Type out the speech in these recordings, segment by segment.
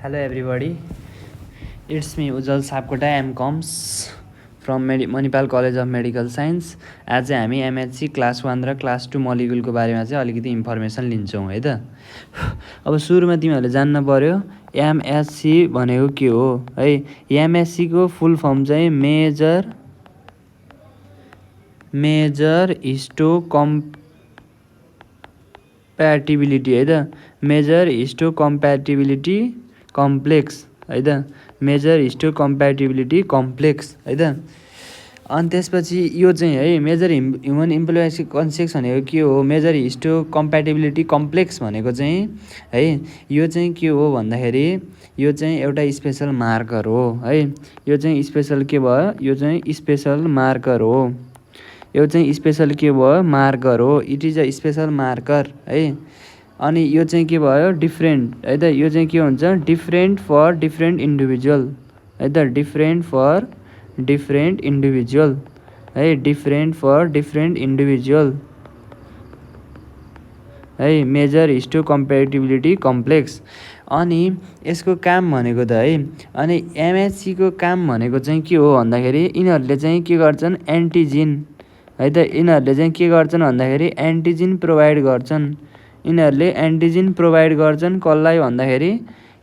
Hello everybody, it's me Ujjal Sapkota M.Coms from Manipal College of Medical Science. आज चाहिँ हामी MHC class 1 र class 2 मलिक्युलको बारेमा चाहिँ अलिकति इन्फर्मेसन लिन्छौँ है त। अब सुरुमा तिमीहरूले जान्न पर्यो MHC भनेको के हो है। MHC को फुल फर्म चाहिँ मेजर हिस्टोकम्प्याटिबिलिटी है त। मेजर हिस्टोकम्प्याटिबिलिटी कम्प्लेक्स है त। मेजर हिस्टोकम्प्याटिबिलिटी कम्प्लेक्स है त। अनि त्यसपछि यो चाहिँ है मेजर ह्युमन इम्प्लोइसी कन्सेक्स भनेको के हो। मेजर हिस्टोकम्प्याटिबिलिटी कम्प्लेक्स भनेको चाहिँ है यो चाहिँ के हो भन्दाखेरि यो चाहिँ एउटा स्पेसल मार्कर हो है। यो चाहिँ स्पेसल के भयो, यो चाहिँ स्पेसल मार्कर हो। यो चाहिँ स्पेसल के भयो, मार्कर हो। It is a special marker है। अनि यो चाहिँ के भयो, डिफ्रेन्ट है त। यो चाहिँ के हुन्छ, डिफ्रेन्ट फर डिफ्रेन्ट इन्डिभिजुअल है त। डिफ्रेन्ट फर डिफ्रेन्ट इन्डिभिजुअल है। डिफ्रेन्ट फर डिफ्रेन्ट इन्डिभिजुअल है। Major histocompatibility complex. अनि यसको काम भनेको त है, अनि MHC को काम भनेको चाहिँ के हो भन्दाखेरि यिनीहरूले चाहिँ के गर्छन्, एन्टिजिन है त। यिनीहरूले चाहिँ के गर्छन् भन्दाखेरि एन्टिजिन प्रोभाइड गर्छन्। यिनीहरूले एन्टिजिन प्रोभाइड गर्छन् कसलाई भन्दाखेरि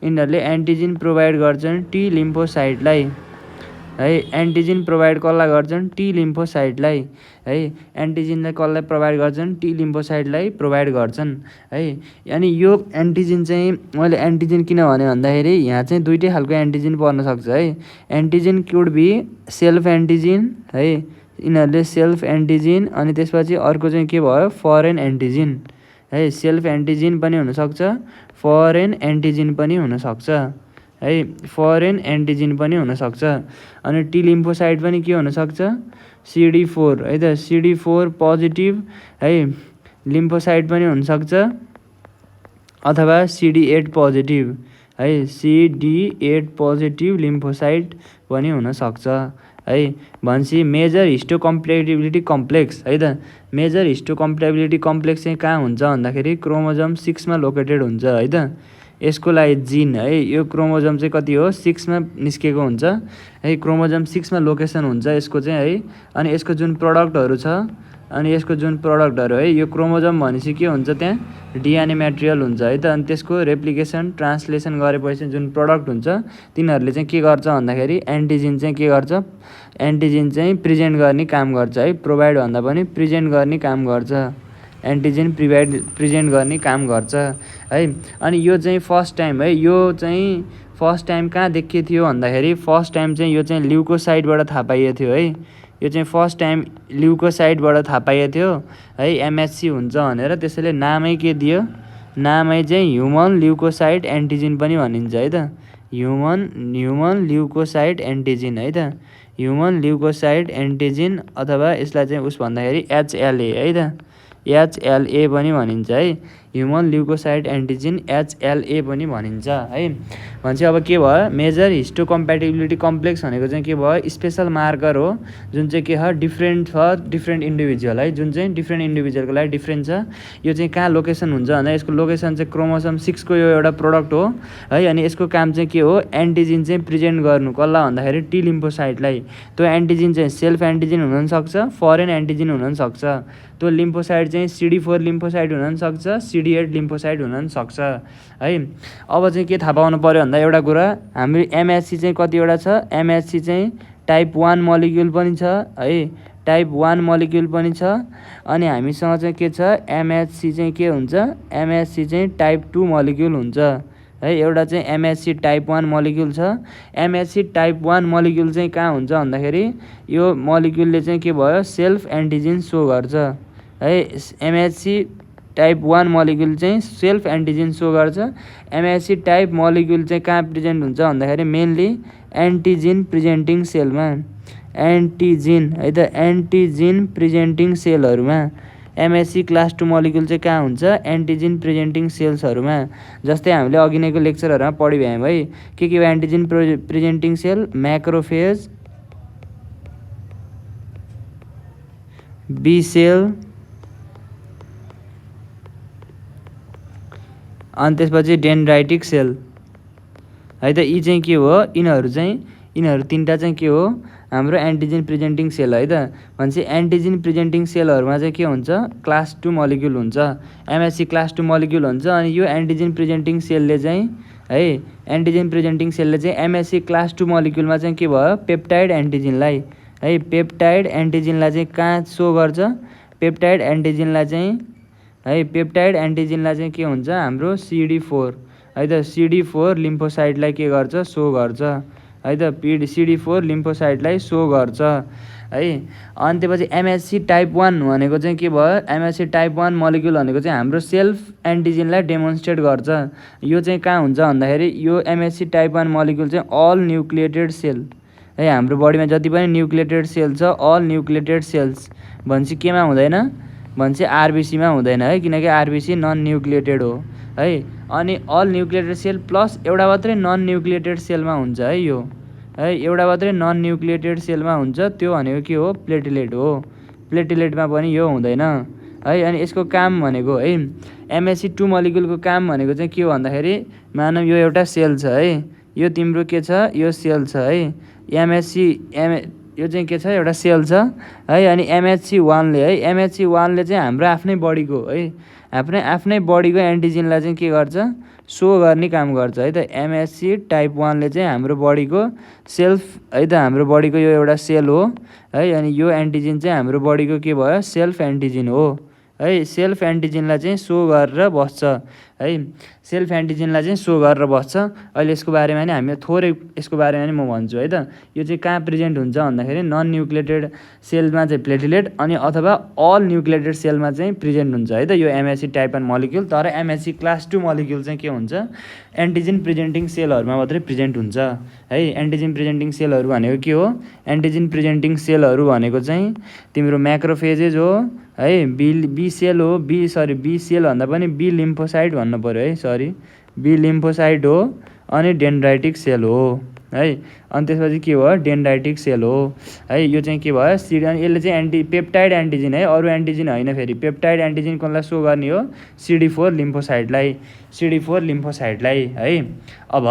यिनीहरूले एन्टिजिन प्रोभाइड गर्छन् टी लिम्फोसाइटलाई है। एन्टिजिन प्रोभाइड कसलाई गर्छन्, टी लिम्फोसाइटलाई है। एन्टिजिनलाई कसलाई प्रोभाइड गर्छन्, टी लिम्फोसाइटलाई प्रोभाइड गर्छन् है। अनि यो एन्टिजिन चाहिँ मैले एन्टिजिन किन भने भन्दाखेरि यहाँ चाहिँ दुईटै खालको एन्टिजिन पर्न सक्छ है। Antigen could be self antigen है। यिनीहरूले सेल्फ एन्टिजिन, अनि त्यसपछि अर्को चाहिँ के भयो, फरेन एन्टिजिन है। सेल्फ एन्टिजिन पनि हुनसक्छ, फरेन एन्टिजिन पनि हुनसक्छ है। फरेन एन्टिजिन पनि हुनसक्छ। अनि टी लिम्फोसाइट पनि के हुनसक्छ, CD4 है त। CD4 पोजिटिभ है लिम्फोसाइट पनि हुनसक्छ, अथवा CD8 पोजिटिभ है। CD8 पोजिटिभ लिम्फोसाइट पनि हुनसक्छ है। भनेपछि मेजर हिस्टोकम्प्याटिबिलिटी कम्प्लेक्स है त। मेजर हिस्टोकम्प्याटिबिलिटी कम्प्लेक्स चाहिँ कहाँ हुन्छ भन्दाखेरि क्रोमोजोम 6 मा लोकेटेड हुन्छ है त। यसको लागि जिन है, यो क्रोमोजोम चाहिँ कति हो, 6 मा निस्केको हुन्छ है। क्रोमोजोम 6 मा लोकेसन हुन्छ यसको चाहिँ है। अनि यसको जुन प्रडक्टहरू छ, अनि यसको जुन प्रडक्टहरू है, यो क्रोमोजोम भनेपछि के हुन्छ, त्यहाँ DNA मेटेरियल हुन्छ है त। अनि त्यसको रेप्लिकेसन ट्रान्सलेसन गरेपछि जुन प्रडक्ट हुन्छ तिनीहरूले चाहिँ के गर्छ भन्दाखेरि एन्टिजिन चाहिँ के गर्छ, एन्टिजिन चाहिँ प्रेजेन्ट गर्ने काम गर्छ है। प्रोभाइड भन्दा पनि प्रेजेन्ट गर्ने काम गर्छ। एन्टिजिन प्रेजेन्ट गर्ने काम गर्छ है। अनि यो चाहिँ फर्स्ट टाइम है, यो चाहिँ फर्स्ट टाइम कहाँ देखिएको थियो भन्दाखेरि फर्स्ट टाइम चाहिँ यो चाहिँ ल्युकोसाइटबाट थाहा पाइएको थियो है। यो चाहिँ फर्स्ट टाइम ल्युकोसाइटबाट थाहा पाइएको थियो है MHC हुन्छ भनेर। त्यसैले नामै के दियो, नामै चाहिँ ह्युमन ल्युकोसाइट एन्टिजिन पनि भनिन्छ है त। ह्युमन ल्युकोसाइट एन्टिजिन है त। ह्युमन ल्युकोसाइट एन्टिजिन, अथवा यसलाई चाहिँ उस भन्दाखेरि HLA है त। HLA पनि भनिन्छ है। ह्युमन ल्युकोसाइट एन्टिजिन HLA पनि भनिन्छ है। भनेपछि अब के भयो, मेजर हिस्टोकम्प्याटिबिलिटी कम्प्लेक्स भनेको चाहिँ के भयो, स्पेसल मार्कर हो जुन चाहिँ के हो, डिफ्रेन्ट फर डिफ्रेन्ट इन्डिभिजुअल है। जुन चाहिँ डिफ्रेन्ट इन्डिभिजुअलको लागि डिफ्रेन्ट छ। यो चाहिँ कहाँ लोकेसन हुन्छ भन्दा यसको लोकेसन चाहिँ क्रोमोसोम 6 को यो एउटा प्रोडक्ट हो है। अनि यसको काम चाहिँ के हो, एन्टिजिन चाहिँ प्रेजेन्ट गर्नु कसलाई भन्दाखेरि टी लिम्फोसाइटलाई। त्यो एन्टिजिन चाहिँ सेल्फ एन्टिजिन हुनसक्छ, फरेन एन्टिजिन हुनसक्छ। त्यो लिम्फोसाइट चाहिँ CD4 लिम्फोसाइट हुनसक्छ, CD8 लिम्फोसाइट हुनसक्छ है। अब चाहिँ के थाहा पाउनु पऱ्यो भन्दा एउटा कुरा, हाम्रो MHC चाहिँ कतिवटा छ, MHC चाहिँ टाइप 1 मलिक्युल पनि छ है। टाइप 1 मलिक्युल पनि छ। अनि हामीसँग चाहिँ के छ, MHC चाहिँ के हुन्छ, MHC चाहिँ टाइप 2 मलिक्युल हुन्छ है। एउटा चाहिँ MHC टाइप 1 मलिक्युल छ। MHC टाइप 1 मलिक्युल चाहिँ कहाँ हुन्छ भन्दाखेरि यो मलिक्युलले चाहिँ के भयो, सेल्फ एन्टिजिन सो गर्छ है। MHC टाइप 1 मलिक्युल चाहिँ सेल्फ एन्टिजिन सो गर्छ। MHC टाइप मलिक्युल चाहिँ कहाँ प्रेजेन्ट हुन्छ भन्दाखेरि मेनली एन्टिजिन प्रेजेन्टिङ सेलमा, एन्टिजिन है त। एन्टिजिन प्रेजेन्टिङ सेलहरूमा MHC क्लास 2 मलिक्युल चाहिँ कहाँ हुन्छ, एन्टिजिन प्रेजेन्टिङ सेल्सहरूमा। जस्तै हामीले अघि नैको लेक्चरहरूमा पढि भयौँ है, के हो antigen presenting cell, macrophage, B cell, अनि त्यसपछि डेन्ड्राइटिक सेल है त। यी चाहिँ के हो, यिनीहरू तिनवटा चाहिँ के हो, हाम्रो एन्टिजेन प्रेजेन्टिङ सेल है त। भनेपछि एन्टिजेन प्रेजेन्टिङ सेलहरूमा चाहिँ के हुन्छ, क्लास 2 मलिक्युल हुन्छ, एमएससी क्लास 2 मलिक्युल हुन्छ। अनि यो एन्टिजेन प्रेजेन्टिङ सेलले चाहिँ है, एन्टिजेन प्रेजेन्टिङ सेलले चाहिँ एमएससी क्लास 2 मलिक्युलमा चाहिँ के भयो, पेप्टाइड एन्टिजेनलाई है, पेप्टाइड एन्टिजेनलाई चाहिँ कहाँ सो गर्छ, पेप्टाइड एन्टिजेनलाई चाहिँ है, पेप्टाइड एन्टिजेनलाई चाहिँ के हुन्छ, हाम्रो CD4 है त, CD4 लिम्फोसाइटलाई के गर्छ, सो गर्छ है त, CD4 लिम्फोसाइटलाई सो गर्छ है। अनि त्यसपछि एमएससी टाइप 1 भनेको चाहिँ के भयो, एमएससी टाइप 1 मलिक्युल भनेको चाहिँ हाम्रो सेल्फ एन्टिजेनलाई डेमोन्स्ट्रेट गर्छ। यो चाहिँ कहाँ हुन्छ भन्दाखेरि, यो एमएससी टाइप 1 मलिक्युल चाहिँ अल न्युक्लिएटेड सेल है, हाम्रो बडीमा जति पनि न्युक्लिएटेड सेल छ, अल न्युक्लिएटेड सेल्स भनेपछि केमा हुँदैन, भनेपछि आरबिसीमा हुँदैन है, किनकि आरबिसी नन न्युक्लिएटेड हो है। अनि अल न्युक्लिएटेड सेल प्लस एउटा मात्रै नन न्युक्लिएटेड सेलमा हुन्छ है, यो है, एउटा मात्रै नन न्युक्लिएटेड सेलमा हुन्छ, त्यो भनेको के हो, प्लेटलेट हो। प्लेटलेटमा पनि यो हुँदैन है। अनि यसको काम भनेको है, एमएससी 2 मलिक्युलको काम भनेको चाहिँ के हो भन्दाखेरि, मानव यो एउटा सेल छ है, यो तिम्रो के छ, यो सेल छ है, यो चाहिँ के छ, एउटा सेल छ है। अनि एमएचसी 1ले है, एमएचसी 1ले चाहिँ हाम्रो आफ्नै बडीको है, आफ्नै बडीको एन्टिजेनलाई चाहिँ के गर्छ, सो गर्ने काम गर्छ है त। एमएचसी टाइप 1ले चाहिँ हाम्रो बडीको सेल्फ है त, हाम्रो बडीको यो एउटा सेल हो है। अनि यो एन्टिजेन चाहिँ हाम्रो बडीको के भयो, सेल्फ एन्टिजेन हो है। सेल्फ एन्टिजेनलाई चाहिँ सो गरेर बस्छ है, सेल्फ एन्टिजेनलाई चाहिँ सो गरेर बस्छ। अहिले यसको बारेमा नि हामी थोरै यसको बारेमा नि म भन्छु है त। यो चाहिँ कहाँ प्रेजेन्ट हुन्छ भन्दाखेरि, नन न्युक्लिएटेड सेलमा चाहिँ प्लेटलेट, अनि अथवा अल न्युक्लिएटेड सेलमा चाहिँ प्रेजेन्ट हुन्छ है त, यो एमएससी टाइप 1 मलिक्युल। तर एमएससी क्लास 2 मलिक्युल चाहिँ के हुन्छ, एन्टिजेन प्रेजेन्टिङ सेलहरूमा मात्रै प्रेजेन्ट हुन्छ है। एन्टिजेन प्रेजेन्टिङ सेलहरू भनेको के हो, एन्टिजेन प्रेजेन्टिङ सेलहरू भनेको चाहिँ तिम्रो म्याक्रोफेजेज हो है, बी सेल हो, बी सेल भन्दा पनि बी लिम्फोसाइट भन्नु पऱ्यो है, सरी, बी लिम्फोसाइट हो। अनि डेन्ड्राइटिक सेल हो है। अनि त्यसपछि के भयो, डेन्ड्राइटिक सेल हो है। यो चाहिँ के भयो, अनि यसले चाहिँ पेप्टाइड एन्टिजेन है, अरू एन्टिजेन होइन, फेरि पेप्टाइड एन्टिजेन कसलाई सो गर्ने हो, CD4 लिम्फोसाइटलाई है। अब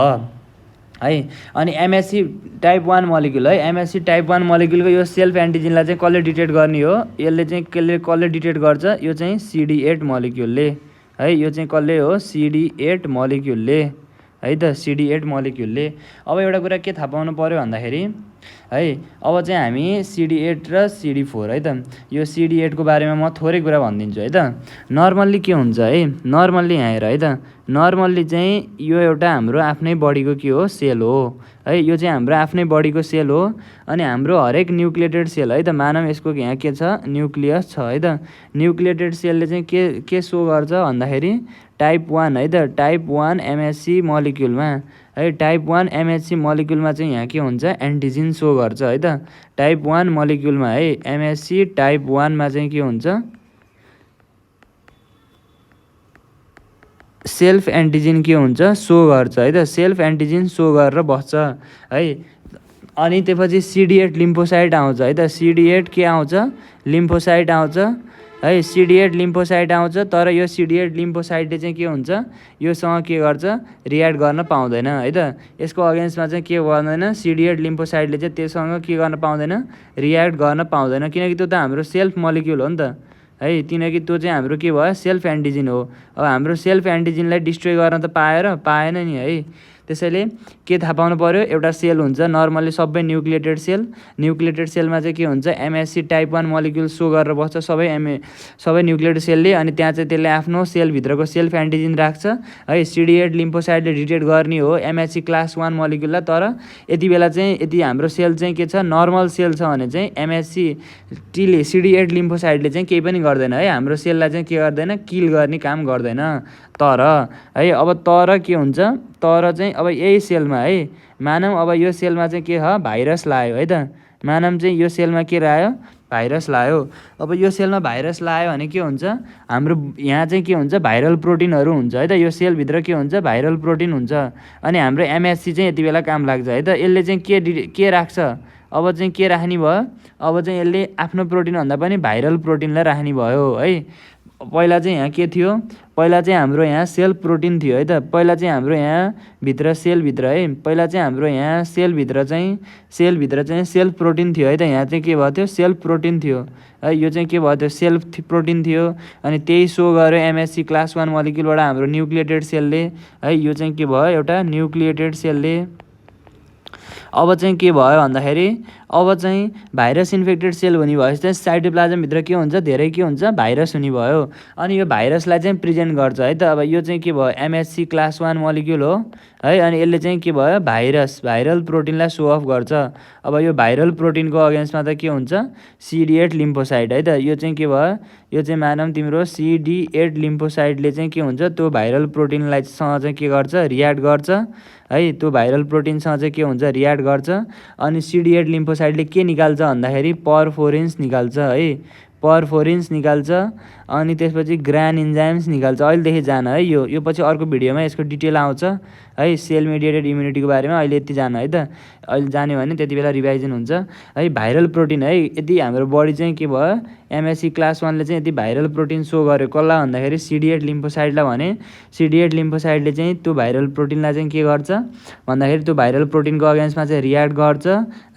है, अनि एमएससी टाइप 1 मलिक्युल है, एमएससी टाइप 1 मलिक्युलको यो सेल्फ एन्टिजेनलाई चाहिँ कसले डिटेक्ट गर्ने हो, यसले चाहिँ कसले डिटेक्ट गर्छ, यो चाहिँ CD8 मलिक्युलले है। यो चाहिँ कसले हो, CD8 मलिक्युलले है त, CD8 मलिक्युलले। अब एउटा कुरा के थाहा पाउनु पऱ्यो भन्दाखेरि है, अब चाहिँ हामी CD8 र CD4 है त, यो CD8 को बारेमा म थोरै कुरा भनिदिन्छु है त। नर्मल्ली के हुन्छ है, नर्मल्ली यहाँ हेर है त, नर्मल्ली चाहिँ यो एउटा हाम्रो आफ्नै बडीको के हो, सेल हो है। यो चाहिँ हाम्रो आफ्नै बडीको सेल हो। अनि हाम्रो हरेक न्युक्लिएटेड सेल है त, मानव यसको यहाँ के छ, न्युक्लियस छ है त। न्युक्लिएटेड सेलले चाहिँ के सो गर्छ भन्दाखेरि, टाइप 1 है त, टाइप 1 एमएससी मलिक्युलमा है, टाइप 1 एमएससी मलिक्युलमा चाहिँ यहाँ के हुन्छ, एन्टिजेन सो गर्छ है त। टाइप 1 मलिक्युलमा है, एमएससी टाइप 1मा चाहिँ के हुन्छ, सेल्फ एन्टिजेन के हुन्छ, सो गर्छ है त, सेल्फ एन्टिजेन सो गरेर बस्छ है। अनि त्यसपछि CD8 लिम्फोसाइट आउँछ है त, CD8 के आउँछ, लिम्फोसाइट आउँछ है, CD8 लिम्फोसाइट आउँछ। तर यो CD8 लिम्फोसाइटले चाहिँ के हुन्छ, योसँग के गर्छ, रियाक्ट गर्न पाउँदैन है त। यसको अगेन्स्टमा चाहिँ के गर्दैन, CD8 लिम्फोसाइटले चाहिँ त्योसँग के गर्न पाउँदैन, रियाक्ट गर्न पाउँदैन, किनकि त्यो त हाम्रो सेल्फ मलिक्युल हो नि त है, किनकि त्यो चाहिँ हाम्रो के भयो, सेल्फ एन्टिजेन हो। अब हाम्रो सेल्फ एन्टिजेनलाई डिस्ट्रोय गर्न त पाएन नि है। त्यसैले के थाहा पाउनु पऱ्यो, एउटा सेल हुन्छ नर्मल्ली सबै न्युक्लिएटेड सेलमा चाहिँ के हुन्छ, एमएससी टाइप 1 मलिक्युल सो गरेर बस्छ सबै न्युक्लिएटेड सेलले। अनि त्यहाँ चाहिँ त्यसले आफ्नो सेलभित्रको सेल्फ एन्टिजेन राख्छ है। CD8 लिम्फोसाइटले डिटेक्ट गर्ने हो एमएससी क्लास 1 मलिक्युललाई। तर यति बेला चाहिँ यदि हाम्रो सेल चाहिँ के छ, नर्मल सेल छ भने चाहिँ एमएससी CD8 लिम्फोसाइटले चाहिँ केही पनि गर्दैन है, हाम्रो सेललाई चाहिँ के गर्दैन, किल गर्ने काम गर्दैन। तर है, अब तर के हुन्छ, तर चाहिँ अब यही सेलमा है, मानव अब यो सेलमा चाहिँ के छ, भाइरस लायो है त, मानव चाहिँ यो सेलमा के लायो, भाइरस लायो। अब यो सेलमा भाइरस लायो भने के हुन्छ, हाम्रो यहाँ चाहिँ के हुन्छ, भाइरल प्रोटिनहरू हुन्छ है त, यो सेलभित्र के हुन्छ, भाइरल प्रोटिन हुन्छ। अनि हाम्रो एमएससी चाहिँ यति बेला काम लाग्छ है त। यसले चाहिँ के राख्छ, अब चाहिँ के राख्ने भयो, अब चाहिँ यसले आफ्नो प्रोटिनभन्दा पनि भाइरल प्रोटिनलाई राख्ने भयो है। पहिला चाहिँ यहाँ के थियो, पहिला चाहिँ हाम्रो यहाँ सेल प्रोटिन थियो है त। पहिला चाहिँ हाम्रो यहाँ भित्र सेलभित्र है, पहिला चाहिँ हाम्रो यहाँ सेलभित्र चाहिँ सेल प्रोटिन थियो है त। यहाँ चाहिँ के भएको थियो, सेल प्रोटिन थियो है। यो चाहिँ के भएको थियो, सेल प्रोटिन थियो। अनि त्यही सो गर्यो एमएससी क्लास 1 मोलिक्युलबाट हाम्रो न्युक्लिएटेड सेलले है। यो चाहिँ के भयो, एउटा न्युक्लिएटेड सेलले। अब चाहिँ के भयो भन्दाखेरि अब चाहिँ भाइरस इन्फेक्टेड सेल हुने भएपछि चाहिँ साइटोप्लाज्मभित्र के हुन्छ, धेरै के हुन्छ, भाइरस हुने भयो। अनि यो भाइरसलाई चाहिँ प्रेजेन्ट गर्छ है त। अब यो चाहिँ के भयो, एमएससी क्लास 1 मोलिक्युल हो है। अनि यसले चाहिँ के भयो, भाइरल प्रोटिनलाई सो अफ गर्छ। अब यो भाइरल प्रोटिनको अगेन्स्टमा त के हुन्छ, CD8 लिम्फोसाइट है त। यो चाहिँ के भयो, यो चाहिँ मानौँ तिम्रो CD8 लिम्फोसाइटले चाहिँ के हुन्छ, त्यो भाइरल प्रोटिनलाई सँग चाहिँ के गर्छ, रियाक्ट गर्छ है। त्यो भाइरल प्रोटिनसँग चाहिँ के हुन्छ, रियाक्ट गर्छ। अनि CD8 लिम्फोसाइटले के निकाल्छ भन्दाखेरि परफोरिन्स निकाल्छ है, परफोरिन्स निकाल्छ। अनि त्यसपछि ग्रान इन्जाइम्स निकाल्छ। अहिलेदेखि जान है, यो पछि अर्को भिडियोमा यसको डिटेल आउँछ है, सेल मेडिएटेड इम्युनिटीको बारेमा। अहिले यति जान है त, अहिले जान्यो भने त्यति बेला रिभाइजन हुन्छ है। भाइरल प्रोटिन है, यदि हाम्रो बडी चाहिँ के भयो, एमएससी क्लास 1ले चाहिँ यदि भाइरल प्रोटिन सो गर्यो कसलाई भन्दाखेरि CD8 लिम्फोसाइटलाई भने CD8 लिम्फोसाइटले चाहिँ त्यो भाइरल प्रोटिनलाई चाहिँ के गर्छ भन्दाखेरि त्यो भाइरल प्रोटिनको अगेन्स्टमा चाहिँ रियाक्ट गर्छ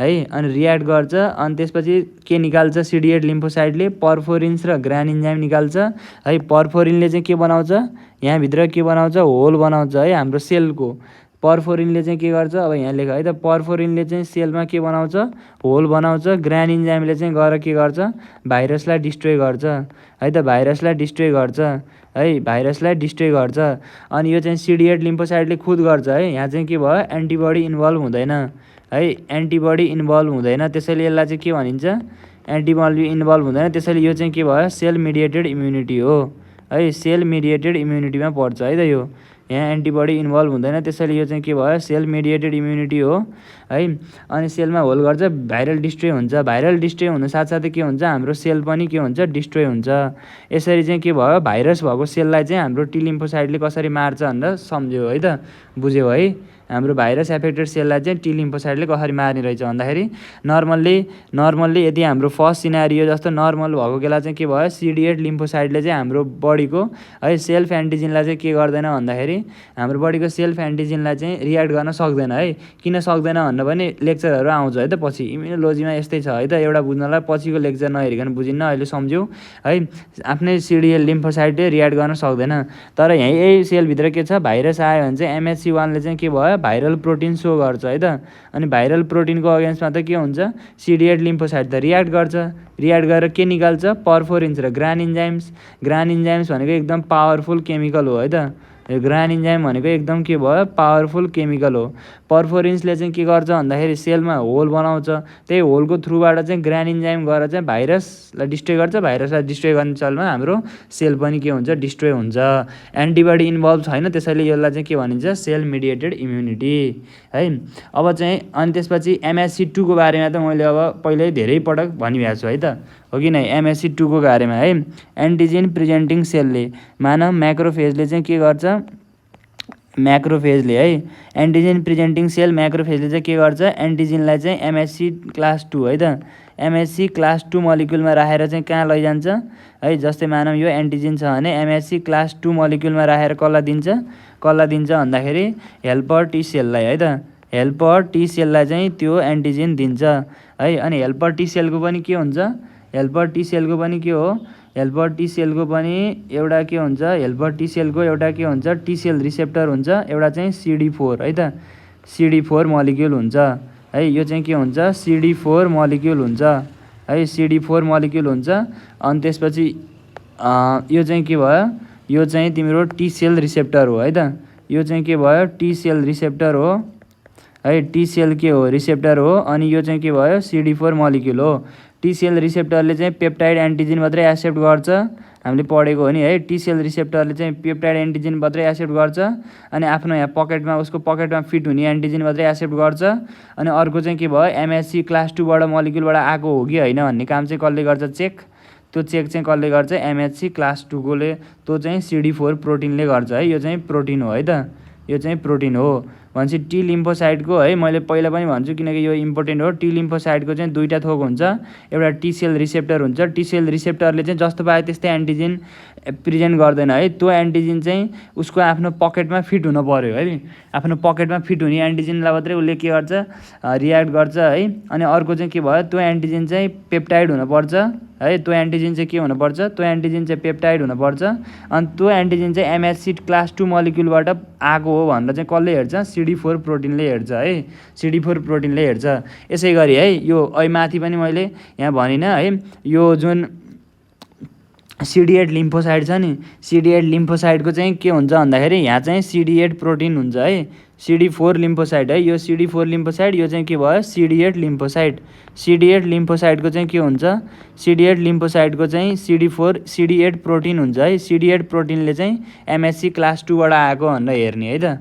है। अनि रियाक्ट गर्छ, अनि त्यसपछि के निकाल्छ CD8 लिम्फोसाइटले, परफोरिन्स र ग्रान इन्जाइम निकाल्छ है। परफोरिनले चाहिँ के बनाउँछ, यहाँभित्र के बनाउँछ, होल बनाउँछ है हाम्रो सेलको। परफोरिनले चाहिँ के गर्छ, अब यहाँ लेख है त, परफोरिनले चाहिँ सेलमा के बनाउँछ, होल बनाउँछ। ग्रान इन्जाइमले चाहिँ गएर के गर्छ, भाइरसलाई डिस्ट्रोय गर्छ है त, भाइरसलाई डिस्ट्रोय गर्छ है, भाइरसलाई डिस्ट्रोय गर्छ। अनि यो चाहिँ CD8 लिम्फोसाइटले खुद गर्छ है। यहाँ चाहिँ के भयो, एन्टिबडी इन्भल्भ हुँदैन है, एन्टिबडी इन्भल्भ हुँदैन। त्यसैले यसलाई चाहिँ के भनिन्छ, एन्टिबडी इन्भल्भ हुँदैन। त्यसैले यो चाहिँ के भयो, सेल मेडिएटेड इम्युनिटी हो है, सेल मेडिएटेड इम्युनिटीमा पर्छ है त यो। यहाँ एन्टिबडी इन्भल्भ हुँदैन, त्यसैले यो चाहिँ के भयो, सेल मेडिएटेड इम्युनिटी हो है। अनि सेलमा होल गर्छ, भाइरल डिस्ट्रोय हुन्छ। भाइरल डिस्ट्रोय हुनु साथसाथै के हुन्छ, हाम्रो सेल पनि के हुन्छ, डिस्ट्रोय हुन्छ। यसरी चाहिँ के भयो, भाइरस भएको सेललाई चाहिँ हाम्रो टी लिम्फोसाइटले कसरी मार्छ भनेर सम्झ्यो है त, बुझ्यौ है। हाम्रो भाइरस एफेक्टेड सेललाई चाहिँ टी लिम्फोसाइटले कसरी मार्ने रहेछ भन्दाखेरि नर्मल्ली यदि हाम्रो फर्स्ट सिनारियो जस्तो नर्मल भएको बेला चाहिँ के भयो, CD8 लिम्फोसाइटले चाहिँ हाम्रो बडीको है सेल्फ एन्टिजेनलाई चाहिँ के गर्दैन भन्दाखेरि हाम्रो बडीको सेल्फ एन्टिजेनलाई चाहिँ रियाक्ट गर्न सक्दैन है। किन सक्दैन भन्दा पनि लेक्चरहरू आउँछ है त पछि, इम्युनोलोजीमा यस्तै छ है त। एउटा बुझ्नलाई पछिको लेक्चर नहेरिकन बुझिन्न, अहिले सम्झ्यौ है। आफ्नै CD8 लिम्फोसाइटले रियाक्ट गर्न सक्दैन। तर यही सेलभित्र के छ, भाइरस आयो भने चाहिँ MHC 1ले चाहिँ के भयो, भाइरल प्रोटिन सो गर्छ है त। अनि भाइरल प्रोटिनको अगेन्स्टमा त के हुन्छ, CD8 लिम्फोसाइट त रियाक्ट गर्छ। रियाक्ट गरेर के निकाल्छ, परफोरिन्स र ग्रान इन्जाइम्स। ग्रान इन्जाइम्स भनेको एकदम पावरफुल केमिकल हो है त। यो ग्रान इन्जाइम भनेको एकदम के भयो, पावरफुल केमिकल हो। परफोरिन्सले चाहिँ के गर्छ भन्दाखेरि सेलमा होल बनाउँछ। त्यही होलको थ्रुबाट चाहिँ ग्रान इन्जाइम गएर चाहिँ भाइरसलाई डिस्ट्रोय गर्छ। भाइरसलाई डिस्ट्रोय गर्ने चलमा हाम्रो सेल पनि के हुन्छ, डिस्ट्रोय हुन्छ। एन्टिबडी इन्भल्भ छैन, त्यसैले यसलाई चाहिँ के भनिन्छ, सेल मेडिएटेड इम्युनिटी है। अब चाहिँ अनि त्यसपछि MHC 2 को बारेमा त मैले अब पहिल्यै धेरै पटक भनिरहेको छु है त, हो कि नै। MHC 2 को बारेमा है, एन्टिजेन प्रेजेन्टिङ सेलले मानव म्याक्रोफेजले चाहिँ के गर्छ, म्याक्रोफेजले है, एन्टिजेन प्रेजेन्टिङ सेल म्याक्रोफेजले चाहिँ के गर्छ, एन्टिजेनलाई चाहिँ MHC क्लास 2 है त, MHC क्लास 2 मोलिक्युलमा राखेर चाहिँ कहाँ लैजान्छ है। जस्तै मानौँ यो एन्टिजेन छ भने MHC क्लास 2 मोलिक्युलमा राखेर कसलाई दिन्छ भन्दाखेरि हेल्पर टी सेललाई है त, हेल्पर टी सेललाई चाहिँ त्यो एन्टिजेन दिन्छ है। अनि हेल्पर टी सेलको पनि के हुन्छ, हेल्पर टी सेलको पनि के हो, हेल्पर टी सेलको पनि एउटा के हुन्छ, हेल्पर टी सेलको एउटा के हुन्छ, टी सेल रिसेप्टर हुन्छ, एउटा चाहिँ CD4 है त, CD4 मोलिक्युल हुन्छ है। यो चाहिँ के हुन्छ, CD4 मोलिक्युल हुन्छ है, CD4 मोलिक्युल हुन्छ। अनि त्यसपछि यो चाहिँ के भयो, यो चाहिँ तिम्रो टी सेल रिसेप्टर हो है त। यो चाहिँ के भयो, टी सेल रिसेप्टर हो है, टी सेल के हो, रिसेप्टर हो। अनि यो चाहिँ के भयो, CD4 मोलिक्युल हो। टी सेल रिसेप्टरले चाहिँ पेप्टाइड एन्टिजेन मात्रै एक्सेप्ट गर्छ, हामीले पढेको हो नि है। टी सेल रिसेप्टरले चाहिँ पेप्टाइड एन्टिजेन मात्रै एक्सेप्ट गर्छ। अनि आफ्नो यहाँ पकेटमा, उसको पकेटमा फिट हुने एन्टिजेन मात्रै एक्सेप्ट गर्छ। अनि अर्को चाहिँ के भयो, MHC क्लास 2 बाट मोलिक्युलबाट आएको हो कि होइन भन्ने काम चाहिँ कसले गर्छ, चेक। त्यो चेक चाहिँ कसले गर्छ, MHC क्लास 2 कोले, त्यो चाहिँ CD4 प्रोटिनले गर्छ है। यो चाहिँ प्रोटिन हो है त, यो चाहिँ प्रोटिन हो भनेपछि टी लिम्फोसाइटको है मैले पहिला पनि भन्छु किनकि यो इम्पोर्टेन्ट हो। टी लिम्फोसाइटको चाहिँ दुईवटा थोक हुन्छ, एउटा टी सेल रिसेप्टर हुन्छ। टी सेल रिसेप्टरले चाहिँ जस्तो पायो त्यस्तै एन्टिजेन प्रेजेन्ट गर्दैन है। त्यो एन्टिजेन चाहिँ उसको आफ्नो पकेटमा फिट हुनु पऱ्यो है। आफ्नो पकेटमा फिट हुने एन्टिजेनलाई मात्रै उसले के गर्छ, रियाक्ट गर्छ है। अनि अर्को चाहिँ के भयो, त्यो एन्टिजेन चाहिँ पेप्टाइड हुनुपर्छ है। त्यो एन्टिजेन चाहिँ के हुनुपर्छ, त्यो एन्टिजेन चाहिँ पेप्टाइड हुनुपर्छ। अनि त्यो एन्टिजेन चाहिँ एमएचसी क्लास 2 मोलिक्युलबाट आएको हो भनेर चाहिँ कसले हेर्छ, CD4 प्रोटिनले हेर्छ है। CD4 प्रोटिनले हेर्छ। यसै गरी है यो माथि पनि मैले यहाँ भनिनँ है, यो जुन CD8 लिम्फोसाइट छ नि, CD8 लिम्फोसाइटको चाहिँ के हुन्छ भन्दाखेरि यहाँ चाहिँ CD8 प्रोटिन हुन्छ है। CD4 लिम्फोसाइट है, यो CD4 लिम्फोसाइट, यो चाहिँ के भयो, CD8 लिम्फोसाइट। CD8 लिम्फोसाइटको चाहिँ के हुन्छ, CD8 लिम्फोसाइटको चाहिँ CD8 प्रोटिन हुन्छ है। CD8 प्रोटिनले चाहिँ एमएचसी क्लास 2 बाट आएको भनेर हेर्ने है त।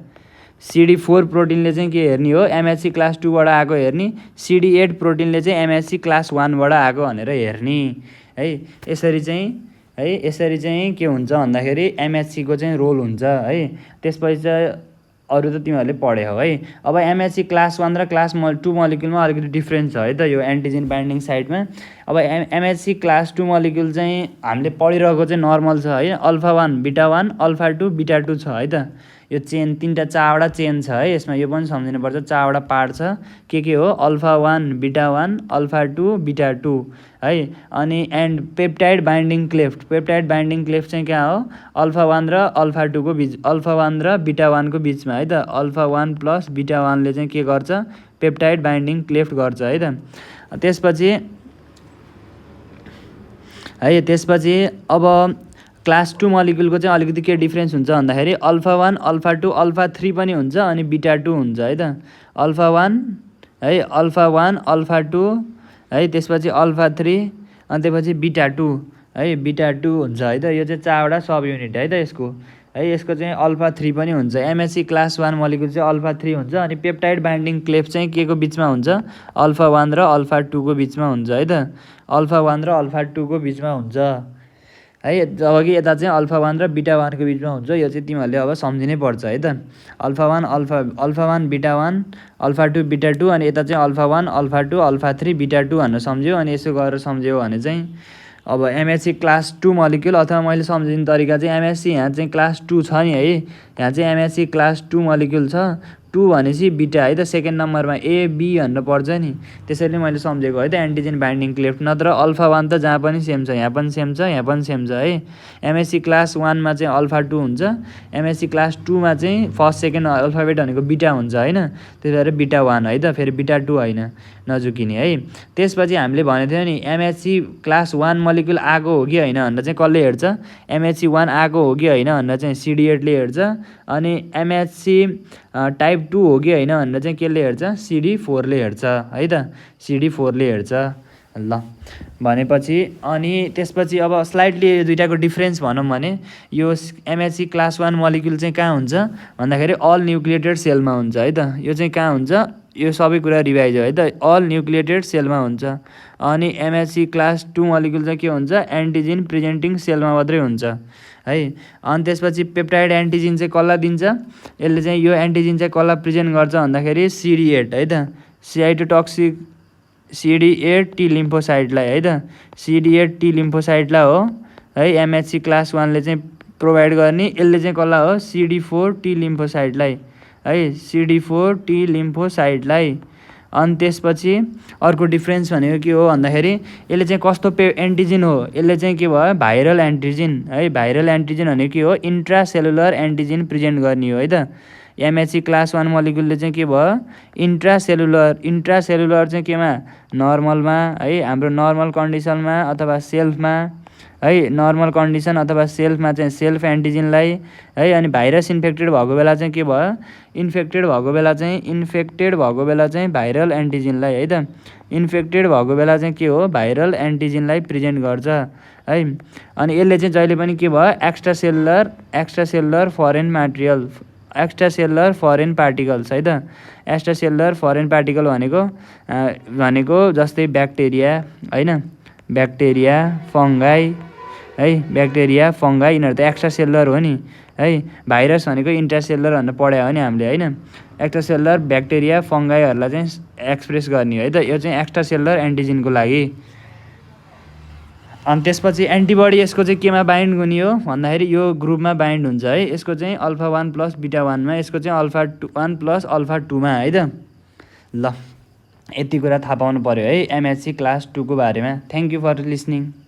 CD4 प्रोटिनले चाहिँ के हेर्ने हो, एमएचसी क्लास 2 बाट आएको हेर्ने। CD8 प्रोटिनले चाहिँ एमएचसी क्लास 1 बाट आएको भनेर हेर्ने है। यसरी चाहिँ के हुन्छ भन्दाखेरि एमएचसीको चाहिँ रोल हुन्छ है। त्यसपछि चाहिँ अरू त तिमीहरूले पढ्यौ है। अब एमएचसी क्लास 1 र क्लास 2 मोलिक्युलमा अलिकति डिफ्रेन्स छ है त यो एन्टिजेन बाइन्डिङ साइटमा। अब एमएचसी क्लास 2 मोलिक्युल चाहिँ हामीले पढिरहेको चाहिँ नर्मल छ है। अल्फा 1 बीटा 1 अल्फा 2 बीटा 2 छ है त। यो चेन तीनवटा चारवटा चेन छ है यसमा, यो पनि सम्झिनुपर्छ। चारवटा पार्ट छ, के हो, अल्फा 1 बीटा 1 अल्फा 2 बीटा 2 है। अनि and peptide binding cleft, peptide binding cleft चाहिँ क्या हो, अल्फा 1 र अल्फा 2 को बिच, अल्फा 1 र बीटा 1 को बिचमा है त। अल्फा 1 प्लस बीटा 1 ले चाहिँ के गर्छ, पेप्टाइड बाइन्डिङ क्लेफ्ट गर्छ है त। त्यसपछि अब क्लास 2 मोलिक्युलको चाहिँ अलिकति के डिफ्रेन्स हुन्छ भन्दाखेरि अल्फा 1 अल्फा 2 अल्फा 3 पनि हुन्छ अनि बीटा 2 हुन्छ है त। अल्फा 1 है, अल्फा 1 अल्फा 2 है, त्यसपछि अल्फा 3 अनि त्यसपछि बीटा 2 है, बीटा 2 हुन्छ है त। यो चाहिँ चारवटा सब युनिट है त यसको है। यसको चाहिँ अल्फा 3 पनि हुन्छ। एमएचसी क्लास 1 मोलिक्युल चाहिँ अल्फा 3 हुन्छ। अनि पेप्टाइड बाइन्डिङ क्लेफ्ट चाहिँ के को बिचमा हुन्छ, अल्फा 1 र अल्फा 2 को बिचमा हुन्छ है त। अल्फा 1 र अल्फा 2 को बिचमा हुन्छ है। जबकि यता चाहिँ अल्फा 1 र बीटा 1 को बिचमा हुन्छ। यो चाहिँ तिमीहरूले अब सम्झिनै पर्छ है त। अल्फा 1 बीटा 1 अल्फा 2 बीटा 2 अनि यता चाहिँ अल्फा 1 अल्फा 2 अल्फा 3 बीटा 2 भनेर सम्झ्यो। अनि यसो गरेर सम्झ्यो भने चाहिँ अब एमएचसी क्लास 2 मोलिक्युल, अथवा मैले सम्झिने तरिका चाहिँ एमएचसी यहाँ चाहिँ क्लास 2 छ नि है, यहाँ चाहिँ एमएचसी क्लास 2 मोलिक्युल छ। 2 भनेपछि बीटा है त, सेकेन्ड नम्बरमा AB भनेर पर्छ नि। त्यसैले मैले सम्झेको है त एन्टिजेन बाइन्डिङ क्लेफ्ट। नत्र अल्फा 1 त जहाँ पनि सेम छ, यहाँ पनि सेम छ, यहाँ पनि सेम छ है। एमएचसी क्लास 1 मा चाहिँ अल्फा 2 हुन्छ, एमएचसी क्लास 2 मा चाहिँ फर्स्ट सेकेन्ड अल्फाबेट भनेको बीटा हुन्छ होइन। त्यही भएर बीटा 1 है त, फेरि बीटा 2 होइन, नजुकिने है। त्यसपछि हामीले भनेको थियो नि एमएचसी क्लास 1 मोलिक्युल आएको हो कि होइन भनेर चाहिँ कसले हेर्छ, एमएचसी 1 आएको हो कि होइन भनेर चाहिँ CD8 ले हेर्छ। अनि एमएचसी टाइप 2 हो कि होइन भनेर चाहिँ केले हेर्छ, CD4 ले हेर्छ है त। CD4 ले हेर्छ ल भनेपछि। अनि त्यसपछि अब स्लाइडली दुईटाको डिफ्रेन्स भनौँ भने यो एमएचसी क्लास 1 मोलिक्युल चाहिँ कहाँ हुन्छ भन्दाखेरि अल न्युक्लिएटेड सेलमा हुन्छ है त। यो चाहिँ कहाँ हुन्छ, यो सबै कुरा रिभाइज हो है त, अल न्युक्लिएटेड सेलमा हुन्छ। अनि एमएचसी क्लास 2 मोलिक्युल चाहिँ के हुन्छ, एन्टिजेन प्रेजेन्टिङ सेलमा मात्रै हुन्छ है। अनि त्यसपछि पेप्टाइड एन्टिजेन चाहिँ कसलाई दिन्छ, यसले चाहिँ यो एन्टिजेन चाहिँ कसलाई प्रेजेन्ट गर्छ भन्दाखेरि CD8 है त, साइटोटक्सिक CD8 टी लिम्फोसाइटलाई है त। CD8 टी लिम्फोसाइटलाई हो है एमएचसी क्लास 1 ले चाहिँ प्रोभाइड गर्ने। यसले चाहिँ कसलाई हो, CD4 टी लिम्फोसाइटलाई है, CD4 टी लिम्फोसाइटलाई। अनि त्यसपछि अर्को डिफ्रेन्स भनेको के हो भन्दाखेरि यसले चाहिँ कस्तो एन्टिजेन हो, यसले चाहिँ के भयो, भाइरल एन्टिजेन है। भाइरल एन्टिजेन भनेको के हो, इन्ट्रासेलुलर एन्टिजेन प्रेजेन्ट गर्ने हो है त। एमएचसी क्लास 1 मोलिक्युलले चाहिँ के भयो, इन्ट्रासेलुलर चाहिँ केमा, नर्मलमा है, हाम्रो नर्मल कन्डिसनमा अथवा सेल्फमा है, नर्मल कन्डिसन अथवा सेल्फमा चाहिँ सेल्फ एन्टिजेनलाई है। अनि भाइरस इन्फेक्टेड भएको बेला चाहिँ के भयो, इन्फेक्टेड भएको बेला चाहिँ भाइरल एन्टिजेनलाई है त। इन्फेक्टेड भएको बेला चाहिँ के हो, भाइरल एन्टिजेनलाई प्रेजेन्ट गर्छ है। अनि यसले चाहिँ जहिले पनि के भयो, एक्स्ट्रासेलुलर फरेन पार्टिकल्स है त। एक्स्ट्रासेलुलर फरेन पार्टिकल भनेको जस्तै ब्याक्टेरिया होइन, ब्याक्टेरिया फङ्गाई है, ब्याक्टेरिया फङ्गाई यिनीहरू त एक्स्ट्रासेलुलर हो नि है। भाइरस भनेको इन्ट्रासेलुलर भनेर पढायो हो नि हामीले होइन। एक्स्ट्रासेलुलर ब्याक्टेरिया फङ्गाईहरूलाई चाहिँ एक्सप्रेस गर्ने है त, यो चाहिँ एक्स्ट्रासेलुलर एन्टिजेनको लागि। अनि त्यसपछि एन्टिबडी यसको चाहिँ केमा बाइन्ड हुने हो भन्दाखेरि यो ग्रुपमा बाइन्ड हुन्छ है। यसको चाहिँ अल्फा 1 प्लस बिटा 1मा, यसको चाहिँ अल्फा 1 प्लस अल्फा 2मा है त। ल यति कुरा थाहा पाउनु पऱ्यो है एमएचसी क्लास 2 को बारेमा। Thank you for listening.